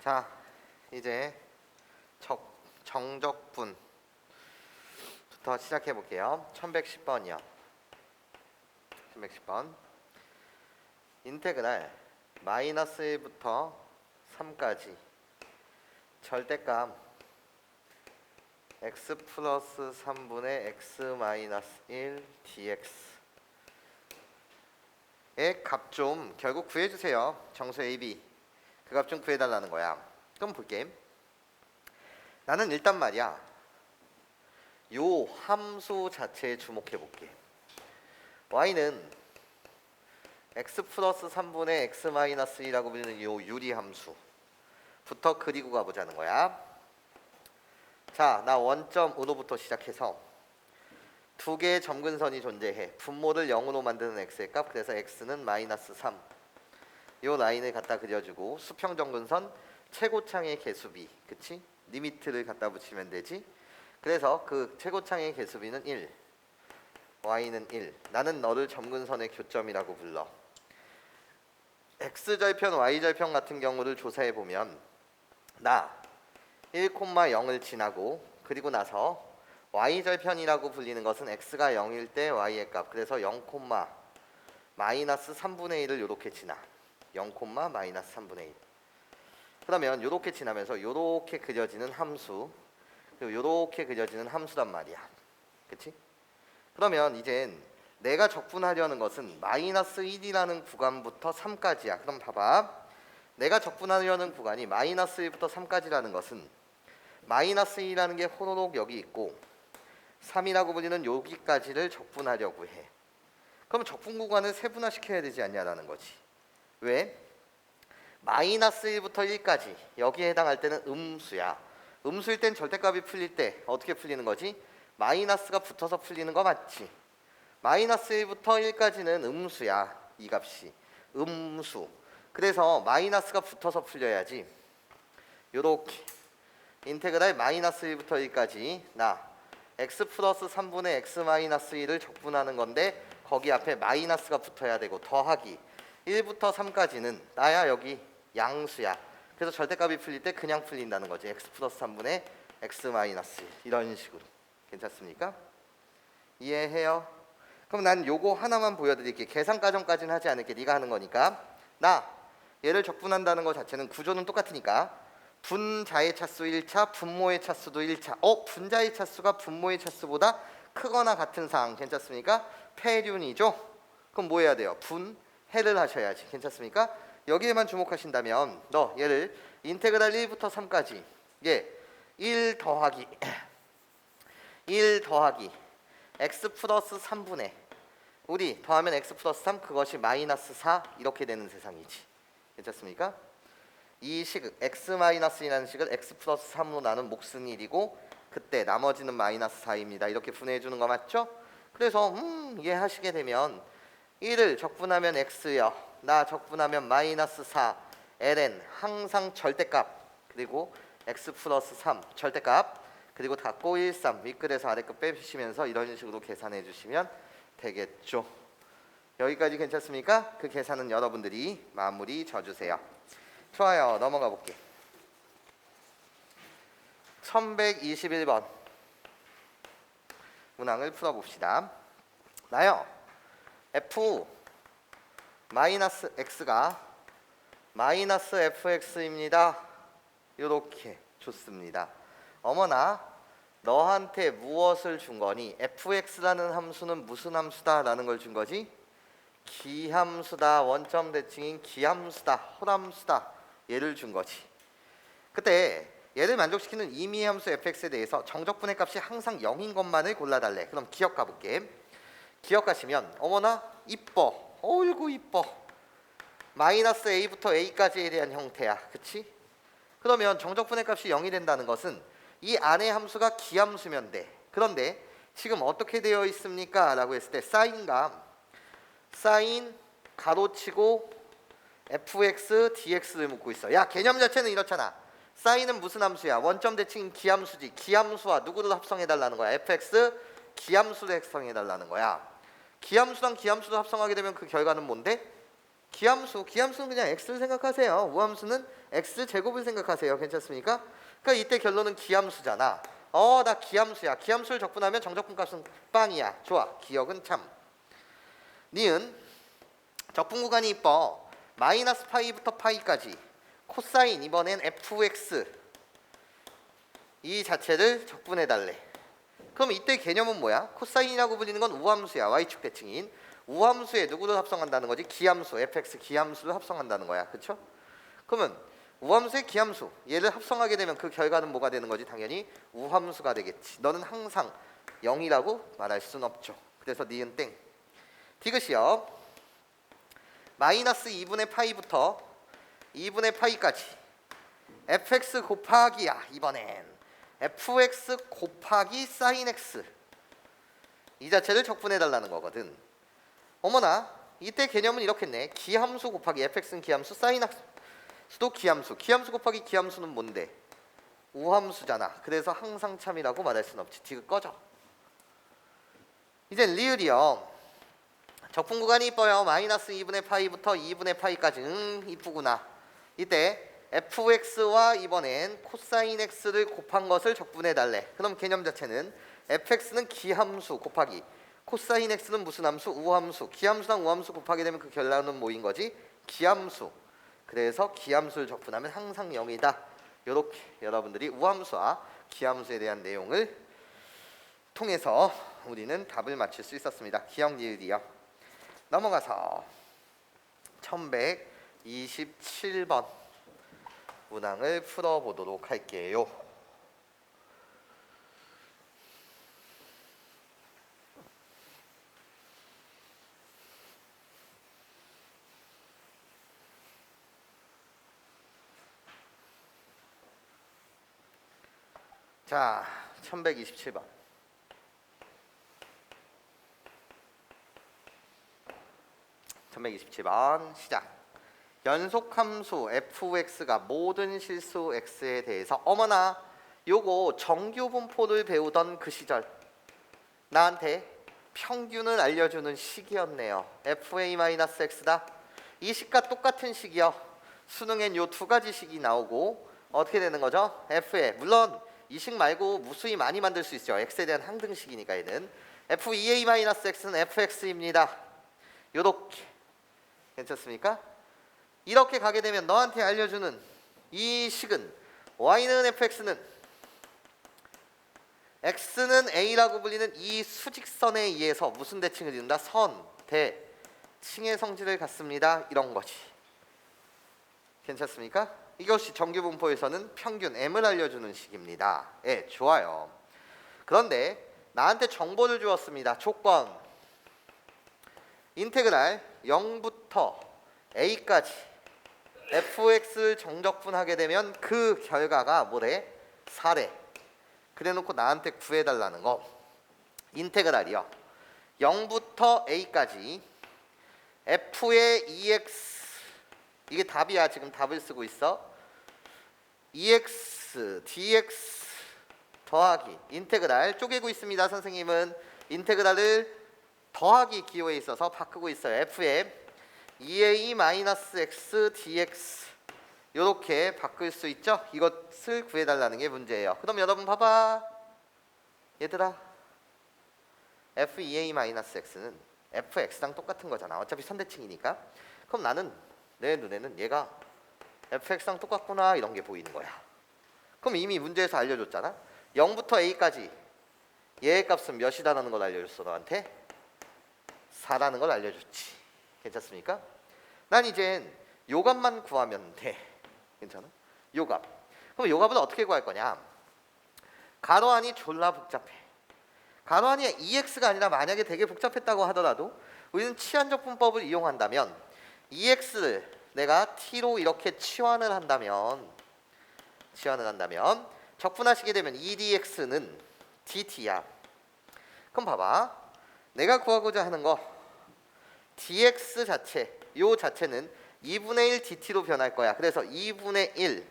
자, 이제 정적분부터 시작해 볼게요. 1110번이요. 1110번. 인테그랄 마이너스 1부터 3까지 절대값 x 플러스 3분의 x 마이너스 1 dx의 값 좀 결국 구해주세요. 정수 AB 그 값 좀 구해달라는 거야. 그럼 볼게. 나는 일단 말이야 요 함수 자체에 주목해 볼게. y는 x 플러스 3분의 x 마이너스 1이라고 불리는 요 유리함수부터 그리고 가보자는 거야. 자, 나 원점 은호부터 시작해서 두 개의 점근선이 존재해. 분모를 0으로 만드는 x의 값, 그래서 x는 마이너스 3. 요 라인을 갖다 그려주고 수평 점근선 최고창의 개수비, 그치? 리미트를 갖다 붙이면 되지. 그래서 그 최고창의 개수비는 1, y는 1. 나는 너를 점근선의 교점이라고 불러. x절편, y절편 같은 경우를 조사해 보면 나 1,0을 지나고 그리고 나서 y절편이라고 불리는 것은 x가 0일 때 y의 값, 그래서 0, 마이너스 3분의 1을 이렇게 지나. 0, 마이너스 3분의 1. 그러면 이렇게 지나면서 이렇게 그려지는 함수, 그리고 이렇게 그려지는 함수란 말이야. 그치? 그러면 이젠 내가 적분하려는 것은 마이너스 1이라는 구간부터 3까지야. 그럼 봐봐. 내가 적분하려는 구간이 마이너스 1부터 3까지라는 것은 마이너스 1이라는 게 호로록 여기 있고 3이라고 불리는 여기까지를 적분하려고 해. 그럼 적분 구간을 세분화시켜야 되지 않냐라는 거지. 왜? 마이너스 1부터 1까지 여기에 해당할 때는 음수야. 음수일 땐 절대값이 풀릴 때 어떻게 풀리는 거지? 마이너스가 붙어서 풀리는 거 맞지? 마이너스 1부터 1까지는 음수야. 이 값이 음수. 그래서 마이너스가 붙어서 풀려야지. 요렇게 인테그랄 마이너스 1부터 1까지 나 x 플러스 3분의 x 마이너스 1을 적분하는 건데 거기 앞에 마이너스가 붙어야 되고 더하기 1부터 3까지는 나야 여기 양수야. 그래서 절대값이 풀릴 때 그냥 풀린다는 거지. x 플러스 3분의 x 마이너스 1 이런 식으로. 괜찮습니까? 이해해요? 그럼 난 요거 하나만 보여드릴게. 계산 과정까지는 하지 않을게. 네가 하는 거니까. 나 얘를 적분한다는 것 자체는 구조는 똑같으니까 분자의 차수 1차, 분모의 차수도 1차. 분자의 차수가 분모의 차수보다 크거나 같은 사항 괜찮습니까? 폐륜이죠. 그럼 뭐 해야 돼요? 분해를 하셔야지. 괜찮습니까? 여기에만 주목하신다면 너 얘를 인테그랄 1부터 3까지 1 더하기 1 더하기 x 플러스 3분의 우리 더하면 x 플러스 3 그것이 마이너스 4 이렇게 되는 세상이지. 괜찮습니까? 이 식을 x 마이너스이라는 식을 x 플러스 3으로 나눈 몫은 1이고 그때 나머지는 마이너스 4입니다. 이렇게 분해해 주는 거 맞죠? 그래서 이해하시게 되면 1을 적분하면 x요. 나 적분하면 마이너스 4 ln 항상 절대값 그리고 x 플러스 3 절대값 그리고 닫고 1, 3 윗글에서 아래끝 빼시면서 이런 식으로 계산해 주시면 되겠죠. 여기까지 괜찮습니까? 그 계산은 여러분들이 마무리 져주세요. 좋아요. 넘어가 볼게. 1121번 문항을 풀어봅시다. 나요 f 마이너스 x가 마이너스 fx입니다. 요렇게 좋습니다. 어머나 너한테 무엇을 준 거니? fx라는 함수는 무슨 함수다? 라는 걸 준 거지? 기함수다. 원점 대칭인 기함수다. 홀함수다. 얘를 준 거지. 그때 얘를 만족시키는 임의 함수 fx에 대해서 정적분의 값이 항상 0인 것만을 골라달래. 그럼 기억 가볼게. 기억 가시면 어머나 이뻐. 어이구 이뻐. 마이너스 a부터 a까지에 대한 형태야. 그치? 그러면 정적분의 값이 0이 된다는 것은 이 안의 함수가 기함수면 돼. 그런데 지금 어떻게 되어 있습니까? 라고 했을 때 사인감 사인 가로치고 fx dx를 묻고 있어. 야 개념 자체는 이렇잖아. 사인은 무슨 함수야? 원점 대칭 기함수지. 기함수와 누구를 합성해달라는 거야? fx 기함수를 합성해달라는 거야. 기함수랑 기함수를 합성하게 되면 그 결과는 뭔데? 기함수는 그냥 x를 생각하세요. 우함수는 x 제곱을 생각하세요. 괜찮습니까? 그러니까 이때 결론은 기함수잖아. 나 기함수야. 기함수를 적분하면 정적분 값은 빵이야. 좋아. 기억은 참. 니은 적분 구간이 이뻐. 마이너스 파이부터 파이까지 코사인 이번엔 fx 이 자체를 적분해 달래. 그럼 이때 개념은 뭐야? 코사인이라고 불리는 건 우함수야. y축 대칭인 우함수에 누구를 합성한다는 거지? 기함수 fx 기함수를 합성한다는 거야. 그렇죠? 그러면 우함수의 기함수 얘를 합성하게 되면 그 결과는 뭐가 되는 거지? 당연히 우함수가 되겠지. 너는 항상 0이라고 말할 수는 없죠. 그래서 니은 땡. 디귿이요. 마이너스 2분의 파이부터 2분의 파이까지 fx 곱하기야. 이번엔 fx 곱하기 sin x 이 자체를 적분해 달라는 거거든. 어머나 이때 개념은 이렇겠네. 기함수 곱하기 fx는 기함수 sin x도 기함수. 기함수 곱하기 기함수는 뭔데? 우함수잖아. 그래서 항상 참이라고 말할 수는 없지. 디귿 꺼져. 이제 리을이요. 적분 구간이 이뻐요. 마이너스 2분의 파이부터 2분의 파이까지. 이쁘구나. 이때 fx와 이번엔 코사인 x를 곱한 것을 적분해 달래. 그럼 개념 자체는 fx는 기함수 곱하기 코사인 x는 무슨 함수? 우함수. 기함수랑 우함수 곱하게 되면 그 결론은 뭐인 거지? 기함수. 그래서 기함수를 적분하면 항상 0이다. 이렇게 여러분들이 우함수와 기함수에 대한 내용을 통해서 우리는 답을 맞출 수 있었습니다. 기억 리을이요. 넘어가서 1127번 문항을 풀어보도록 할게요. 자, 1127번. 시작. 연속함수 fx가 모든 실수 x에 대해서 어머나 요거 정규분포를 배우던 그 시절 나한테 평균을 알려주는 식이었네요. fa-x다. 이 식과 똑같은 식이요. 수능엔 요 두 가지 식이 나오고 어떻게 되는 거죠? f에 물론 이 식 말고 무수히 많이 만들 수 있죠. x에 대한 항등식이니까 얘는 f2a-x는 fx입니다. 요렇게 괜찮습니까? 이렇게 가게 되면 너한테 알려주는 이 식은 y는 fx는 x는 a라고 불리는 이 수직선에 의해서 무슨 대칭을 이룬다? 선, 대, 칭의 성질을 갖습니다. 이런 거지. 괜찮습니까? 이것이 정규분포에서는 평균 m을 알려주는 식입니다. 예, 좋아요. 그런데 나한테 정보를 주었습니다. 조건 인테그랄 0부터 a까지 fx를 정적분하게 되면 그 결과가 뭐래? 4래. 그래놓고 나한테 구해달라는 거. 인테그랄이요. 0부터 a까지 f의 ex 이게 답이야. 지금 답을 쓰고 있어. ex dx 더하기 인테그랄 쪼개고 있습니다. 선생님은 인테그랄을 더하기 기호에 있어서 바꾸고 있어요. f의 ea-x dx 이렇게 바꿀 수 있죠. 이것을 구해달라는 게 문제예요. 그럼 여러분 봐봐. 얘들아 f2a-x는 fx랑 똑같은 거잖아. 어차피 선대칭이니까. 그럼 나는 내 눈에는 얘가 fx랑 똑같구나 이런 게 보이는 거야. 그럼 이미 문제에서 알려줬잖아. 0부터 a까지 얘의 값은 몇이다라는 걸 알려줬어. 너한테 4라는 걸 알려줬지. 괜찮습니까? 난 이젠 요 값만 구하면 돼. 괜찮아? 요 값. 그럼 요 값을 어떻게 구할 거냐? 가로 안이 졸라 복잡해. 가로 안이 EX가 아니라 만약에 되게 복잡했다고 하더라도 우리는 치환적분법을 이용한다면 EX를 내가 T로 이렇게 치환을 한다면 적분하시게 되면 EDX는 DT야. 그럼 봐봐. 내가 구하고자 하는 거 DX 자체, 요 자체는 2분의 1 DT로 변할 거야. 그래서 2분의 1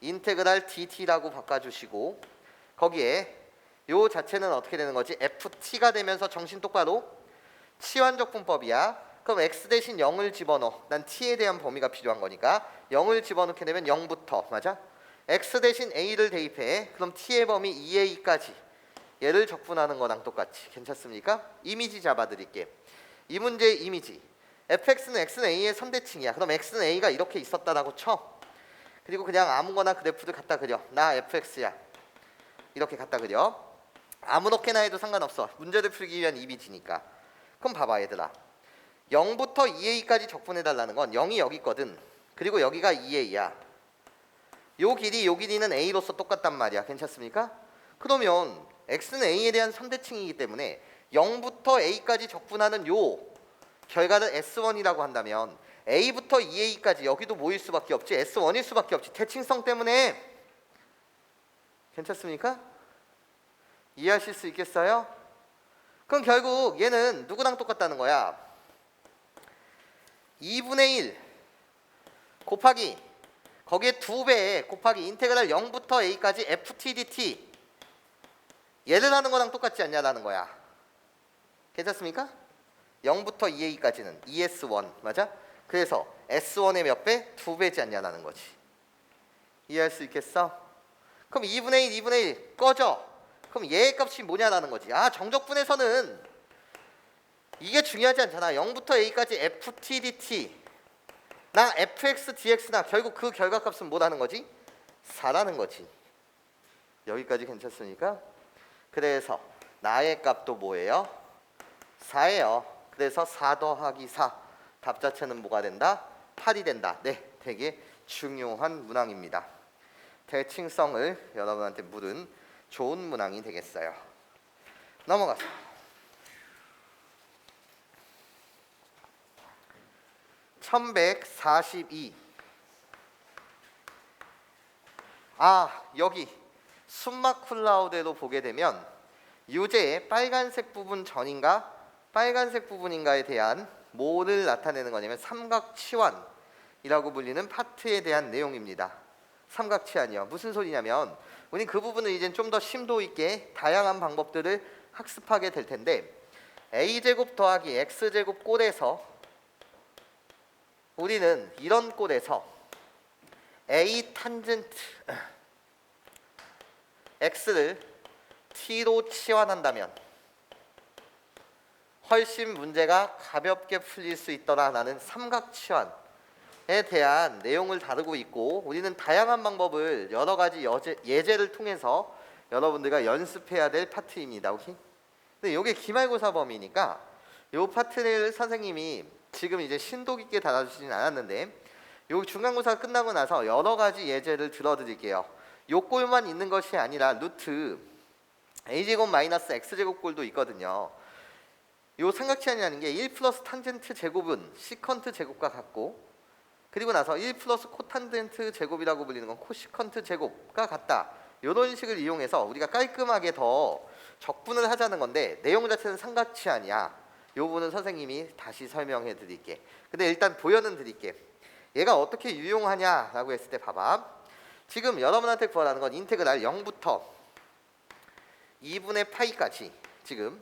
인테그랄 DT라고 바꿔주시고 거기에 요 자체는 어떻게 되는 거지? FT가 되면서 정신 똑바로 치환적분법이야. 그럼 x 대신 0을 집어넣어. 난 t에 대한 범위가 필요한 거니까 0을 집어넣게 되면 0부터 맞아? x 대신 a를 대입해. 그럼 t의 범위 2a까지 얘를 적분하는 거랑 똑같이. 괜찮습니까? 이미지 잡아드릴게. 이 문제의 이미지. fx는 x는 a의 선대칭이야. 그럼 x는 a가 이렇게 있었다라고 쳐. 그리고 그냥 아무거나 그래프를 갖다 그려. 나 fx야. 이렇게 갖다 그려. 아무렇게나 해도 상관없어. 문제를 풀기 위한 이미지니까. 그럼 봐봐 얘들아. 0부터 2a까지 적분해달라는 건 0이 여기 있거든. 그리고 여기가 2a야. 요 길이는 a로서 똑같단 말이야. 괜찮습니까? 그러면 x는 a에 대한 선대칭이기 때문에 0부터 a까지 적분하는 요 결과를 S1이라고 한다면 a부터 2a까지 여기도 뭐일 수밖에 없지? S1일 수밖에 없지. 대칭성 때문에. 괜찮습니까? 이해하실 수 있겠어요? 그럼 결국 얘는 누구랑 똑같다는 거야? 2분의 1 곱하기 거기에 2배 곱하기 인테그랄 0부터 a까지 ft dt 얘를 하는 거랑 똑같지 않냐라는 거야. 괜찮습니까? 0부터 2a까지는 ES1 맞아? 그래서 S1의 몇 배? 2배지 않냐라는 거지. 이해할 수 있겠어? 그럼 2분의 1, 2분의 1 꺼져. 그럼 얘의 값이 뭐냐라는 거지. 아 정적분에서는 이게 중요하지 않잖아. 0부터 a까지 ft dt 나 fx dx나 결국 그 결과값은 뭐라는 거지? 4라는 거지. 여기까지 괜찮습니까? 그래서 나의 값도 뭐예요? 4예요. 그래서 4 더하기 4 답 자체는 뭐가 된다? 8이 된다. 네, 되게 중요한 문항입니다. 대칭성을 여러분한테 물은 좋은 문항이 되겠어요. 넘어가서 1142. 여기 숨마쿨라우대로 보게 되면 유제의 빨간색 부분 전인가 빨간색 부분인가에 대한 뭐를 나타내는 거냐면 삼각치환이라고 불리는 파트에 대한 내용입니다. 삼각치환이요. 무슨 소리냐면 우리 그 부분을 이제 좀 더 심도 있게 다양한 방법들을 학습하게 될 텐데 a제곱 더하기 x제곱 꼴에서 우리는 이런 꼴에서 a 탄젠트 x를 t로 치환한다면 훨씬 문제가 가볍게 풀릴 수 있더라라는 삼각치환에 대한 내용을 다루고 있고 우리는 다양한 방법을 여러 가지 예제를 통해서 여러분들과 연습해야 될 파트입니다. 오케이? 근데 이게 기말고사 범위니까 이 파트를 선생님이 지금 이제 심도 깊게 달아주지는 않았는데 요 중간고사 끝나고 나서 여러 가지 예제를 들어드릴게요. 요 꼴만 있는 것이 아니라 루트 a제곱 마이너스 x제곱 꼴도 있거든요. 요 삼각치환이라는 게 1 플러스 탄젠트 제곱은 시컨트 제곱과 같고 그리고 나서 1 플러스 코탄젠트 제곱이라고 불리는 건 코시컨트 제곱과 같다. 이런 식을 이용해서 우리가 깔끔하게 더 적분을 하자는 건데 내용 자체는 삼각치환이야. 요 부분은 선생님이 다시 설명해 드릴게. 근데 일단 보여는 드릴게. 얘가 어떻게 유용하냐라고 했을 때 봐봐. 지금 여러분한테 구하라는 건 인테그랄 0부터 2분의 파이까지 지금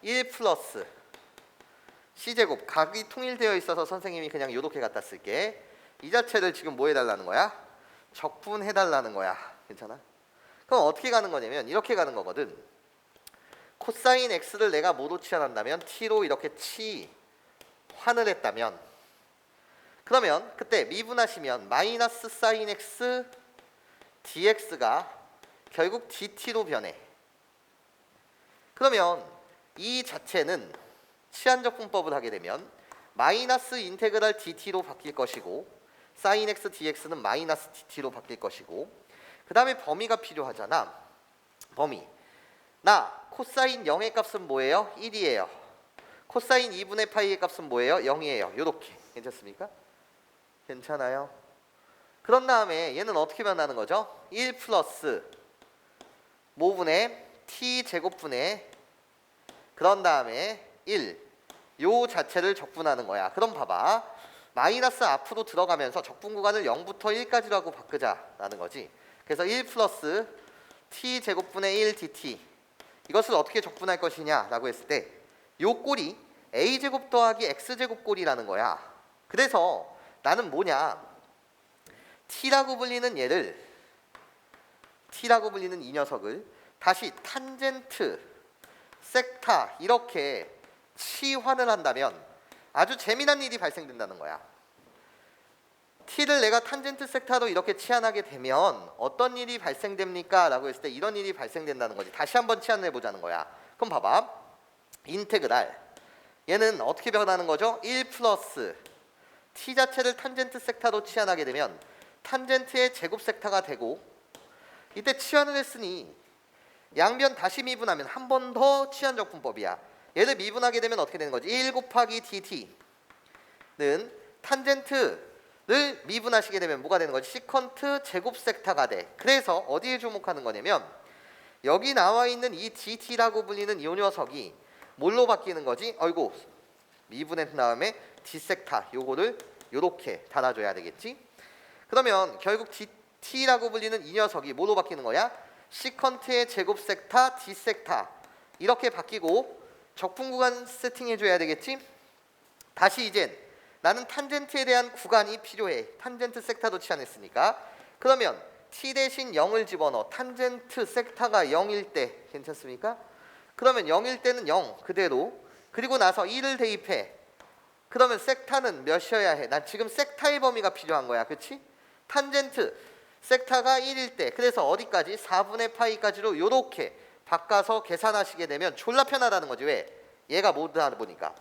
1 플러스 c제곱 각이 통일되어 있어서 선생님이 그냥 요렇게 갖다 쓸게. 이 자체를 지금 뭐 해달라는 거야? 적분해달라는 거야. 괜찮아? 그럼 어떻게 가는 거냐면 이렇게 가는 거거든. 코사인 x를 내가 뭐로 치환한다면 t로 이렇게 치환을 했다면 그러면 그때 미분하시면 마이너스 사인 x dx가 결국 dt로 변해. 그러면 이 자체는 치환적분법을 하게 되면 마이너스 인테그랄 dt로 바뀔 것이고 사인 x dx는 마이너스 dt로 바뀔 것이고 그 다음에 범위가 필요하잖아. 범위. 나 코사인 0의 값은 뭐예요? 1이에요. 코사인 2분의 파이의 값은 뭐예요? 0이에요. 요렇게. 괜찮습니까? 괜찮아요? 그런 다음에 얘는 어떻게 변하는 거죠? 1 플러스 모분의 t 제곱분의 그런 다음에 1. 요 자체를 적분하는 거야. 그럼 봐봐. 마이너스 앞으로 들어가면서 적분 구간을 0부터 1까지라고 바꾸자라는 거지. 그래서 1 플러스 t 제곱분의 1 dt 이것을 어떻게 적분할 것이냐라고 했을 때 요 꼴이 a제곱 더하기 x제곱 꼴이라는 거야. 그래서 나는 뭐냐, t라고 불리는 이 녀석을 다시 탄젠트, 섹타 이렇게 치환을 한다면 아주 재미난 일이 발생된다는 거야. t를 내가 탄젠트 섹타로 이렇게 치환하게 되면 어떤 일이 발생됩니까? 라고 했을 때 이런 일이 발생된다는 거지. 다시 한번 치환을 해보자는 거야. 그럼 봐봐. 인테그랄 얘는 어떻게 변하는 거죠? 1 플러스 t 자체를 탄젠트 섹타로 치환하게 되면 탄젠트의 제곱 섹타가 되고, 이때 치환을 했으니 양변 다시 미분하면 한 번 더 치환 적분법이야. 얘를 미분하게 되면 어떻게 되는 거지? 1 곱하기 dt는 탄젠트를 미분하시게 되면 뭐가 되는 거지? 시컨트 제곱 섹타가 돼. 그래서 어디에 주목하는 거냐면 여기 나와 있는 이 dt라고 불리는 이 녀석이 뭘로 바뀌는 거지? 어이구, 미분한 다음에 d섹타 요거를 요렇게 달아줘야 되겠지? 그러면 결국 dt라고 불리는 이 녀석이 뭐로 바뀌는 거야? 시컨트의 제곱 섹타 d섹타 이렇게 바뀌고 적분 구간 세팅해줘야 되겠지? 다시 이젠 나는 탄젠트에 대한 구간이 필요해. 탄젠트 섹타도 치환했으니까. 그러면 t 대신 0을 집어넣어. 탄젠트 섹타가 0일 때 괜찮습니까? 그러면 0일 때는 0 그대로, 그리고 나서 1을 대입해. 그러면 섹타는 몇이어야 해? 난 지금 섹타의 범위가 필요한 거야. 그치? 탄젠트 섹타가 1일 때, 그래서 어디까지? 4분의 파이까지로 요렇게 바꿔서 계산하시게 되면 졸라 편하다는 거지. 왜? 얘가 뭐다 보니까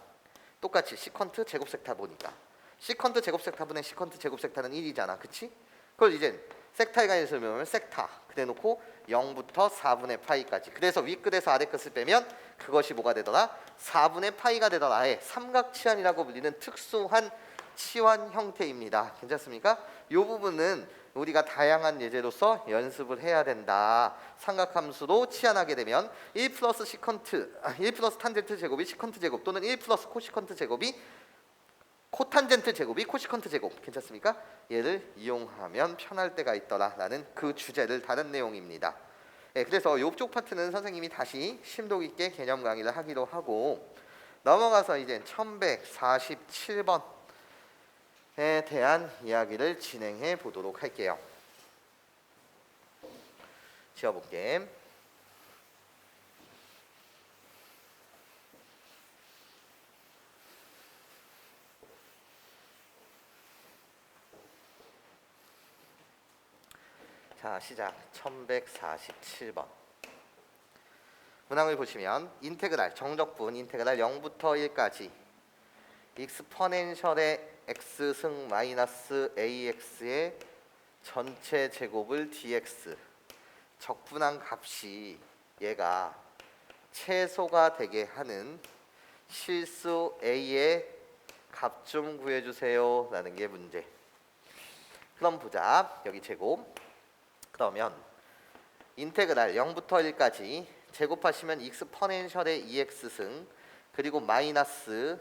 똑같이 시컨트 제곱 섹타 보니까 시컨트 제곱 섹타분의 시컨트 제곱 섹타는 1이잖아. 그치? 그걸 이제 섹타에 관해서 설명하면 섹타 그래 놓고 0부터 4분의 파이까지, 그래서 윗끝에서 아래끝을 빼면 그것이 뭐가 되더라? 4분의 파이가 되더라의 삼각치환이라고 불리는 특수한 치환 형태입니다. 괜찮습니까? 이 부분은 우리가 다양한 예제로서 연습을 해야 된다. 삼각함수로 치환하게 되면 1 플러스 탄젠트 제곱이 시컨트 제곱, 또는 1 플러스 코시컨트 제곱이 코탄젠트 제곱이 코시컨트 제곱. 괜찮습니까? 얘를 이용하면 편할 때가 있더라라는 그 주제를 다룬 내용입니다. 네, 그래서 이쪽 파트는 선생님이 다시 심도 있게 개념 강의를 하기로 하고, 넘어가서 이제 1147번에 대한 이야기를 진행해 보도록 할게요. 지워볼게. 자, 시작. 1147번. 문항을 보시면 인테그랄 정적분 인테그랄 0부터 1까지 익스포넨셜의 x승 마이너스 ax의 전체 제곱을 dx, 적분한 값이 얘가 최소가 되게 하는 실수 a의 값 좀 구해주세요 라는 게 문제. 그럼 보자. 여기 제곱. 그러면 인테그랄 0부터 1까지 제곱하시면 익스포넨셜의 2x승 그리고 마이너스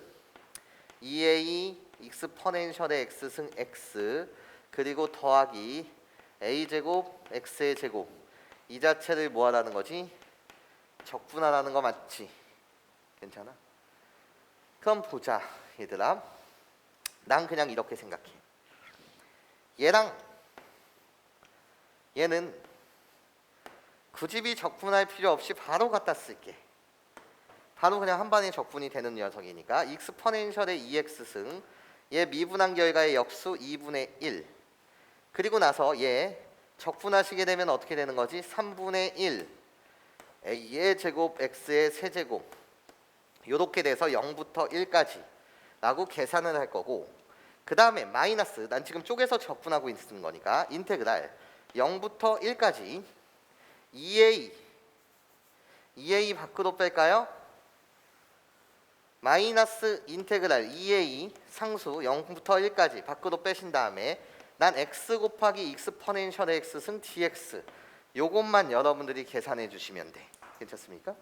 2a 익스포넨셜의 x승 x 그리고 더하기 a제곱 x의 제곱, 이 자체를 뭐 하라는 거지? 적분하라는 거 맞지? 괜찮아? 그럼 보자 얘들아. 난 그냥 이렇게 생각해. 얘랑 얘는 굳이 적분할 필요 없이 바로 갖다 쓸게. 바로 그냥 한 번에 적분이 되는 녀석이니까 익스포넨셜의 2x승 얘 미분한 결과의 역수 2분의 1, 그리고 나서 얘 적분하시게 되면 어떻게 되는 거지? 3분의 1 a의 제곱 x의 세제곱 요렇게 돼서 0부터 1까지 라고 계산을 할 거고, 그 다음에 마이너스, 난 지금 쪼개서 적분하고 있는 거니까 인테그랄 0부터 1까지 2a 밖으로 뺄까요? 마이너스 인테그랄 2a 상수 0부터 1까지 밖으로 빼신 다음에 난 x 곱하기 익스포넨셜의 x승 dx 요것만 여러분들이 계산해 주시면 돼. 괜찮습니까?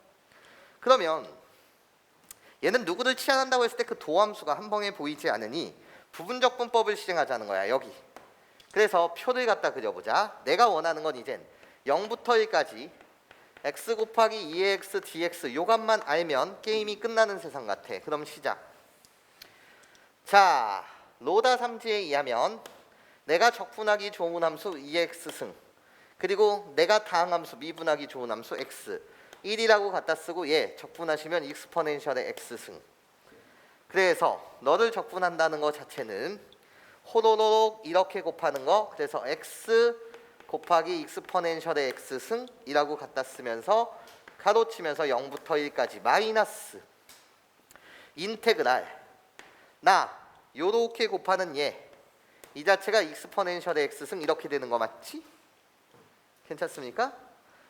그러면 얘는 누구를 치환한다고 했을 때 그 도함수가 한 번에 보이지 않으니 부분적분법을 실행하자는 거야. 여기. 그래서 표를 갖다 그려보자. 내가 원하는 건 이젠 0부터 1까지 x 곱하기 2x dx 요것만 알면 게임이 끝나는 세상 같아. 그럼 시작. 자, 로다 3지에 의하면 내가 적분하기 좋은 함수 2x 승 그리고 내가 다항함수 미분하기 좋은 함수 x 1이라고 갖다 쓰고 얘 적분하시면 익스포넨셜의 x 승. 그래서 너를 적분한다는 것 자체는 호로록 이렇게 곱하는 거. 그래서 x 곱하기 익스포넨셜의 x 승이라고 갖다 쓰면서 가로치면서 0부터 1까지 마이너스 인테그랄 나 요렇게 곱하는 얘 이 자체가 익스포넨셜의 x승 이렇게 되는 거 맞지? 괜찮습니까?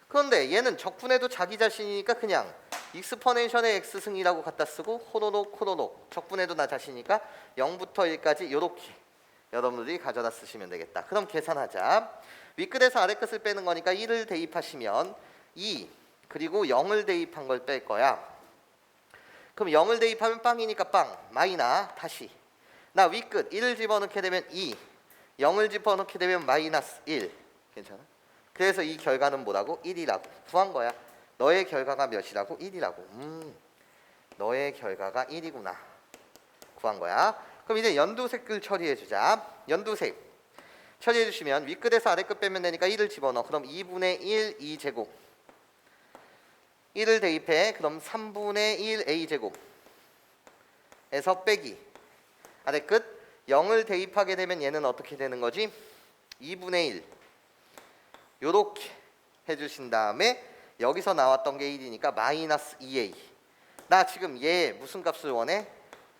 그런데 얘는 적분해도 자기 자신이니까 그냥 익스포넨셜의 x승이라고 갖다 쓰고 호로록 호로록 적분해도 나 자신이니까 0부터 1까지 요렇게 여러분들이 가져다 쓰시면 되겠다. 그럼 계산하자. 윗끝에서 아래끝을 빼는 거니까 1을 대입하시면 2 그리고 0을 대입한 걸 뺄 거야. 그럼 0을 대입하면 빵이니까 빵 마이나 다시 나 윗끝 1을 집어넣게 되면 2 0을 집어넣게 되면 마이너스 1 괜찮아? 그래서 이 결과는 뭐라고? 1이라고 구한 거야. 너의 결과가 몇이라고? 1이라고. 너의 결과가 1이구나 구한 거야. 그럼 이제 연두색을 처리해 주자. 연두색 처리해 주시면 윗끝에서 아래끝 빼면 되니까 1을 집어넣어. 그럼 2분의 1 2제곱 1을 대입해. 그럼 3분의 1 a제곱 에서 빼기 아래끝 0을 대입하게 되면 얘는 어떻게 되는 거지? 2분의 1 요렇게 해주신 다음에 여기서 나왔던 게 1이니까 마이너스 2a. 나 지금 얘 무슨 값을 원해?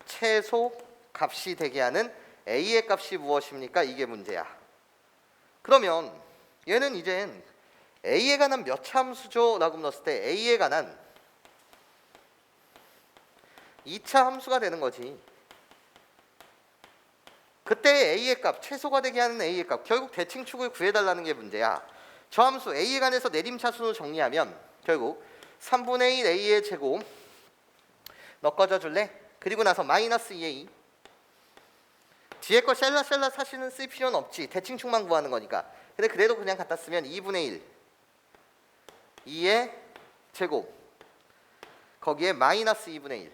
최소 값이 되게 하는 a의 값이 무엇입니까? 이게 문제야. 그러면 얘는 이젠 a에 관한 몇 차 함수죠? 라고 물었을 때 a에 관한 2차 함수가 되는 거지. 그때 a의 값, 최소가 되게 하는 a의 값, 결국 대칭축을 구해달라는 게 문제야. 저 함수 a에 관해서 내림차순으로 정리하면 결국 3분의 1 a의 제곱 너 꺼져줄래? 그리고 나서 마이너스 2a 뒤에 거 샬라샬라 사실은 쓸 필요는 없지. 대칭축만 구하는 거니까. 근데 그래도 그냥 갖다 쓰면 2분의 1 2의 제곱 거기에 마이너스 2분의 1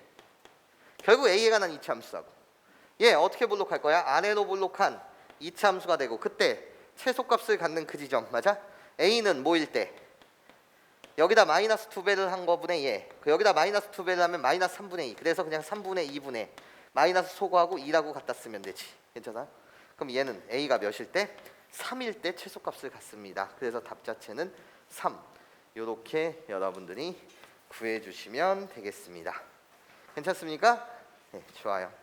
결국 a에 관한 2차 함수하고 얘 어떻게 볼록할 거야? 아래로 볼록한 2차 함수가 되고 그때 최소값을 갖는 그 지점 맞아? a는 뭐일 때? 여기다 마이너스 2배를 한 거분의 얘 여기다 마이너스 2배를 하면 마이너스 3분의 2 그래서 그냥 3분의 2분의 마이너스 소거하고 2라고 갖다 쓰면 되지. 괜찮아? 그럼 얘는 a가 몇일 때? 3일 때 최소값을 갖습니다. 그래서 답 자체는 3 요렇게 여러분들이 구해주시면 되겠습니다. 괜찮습니까? 네, 좋아요.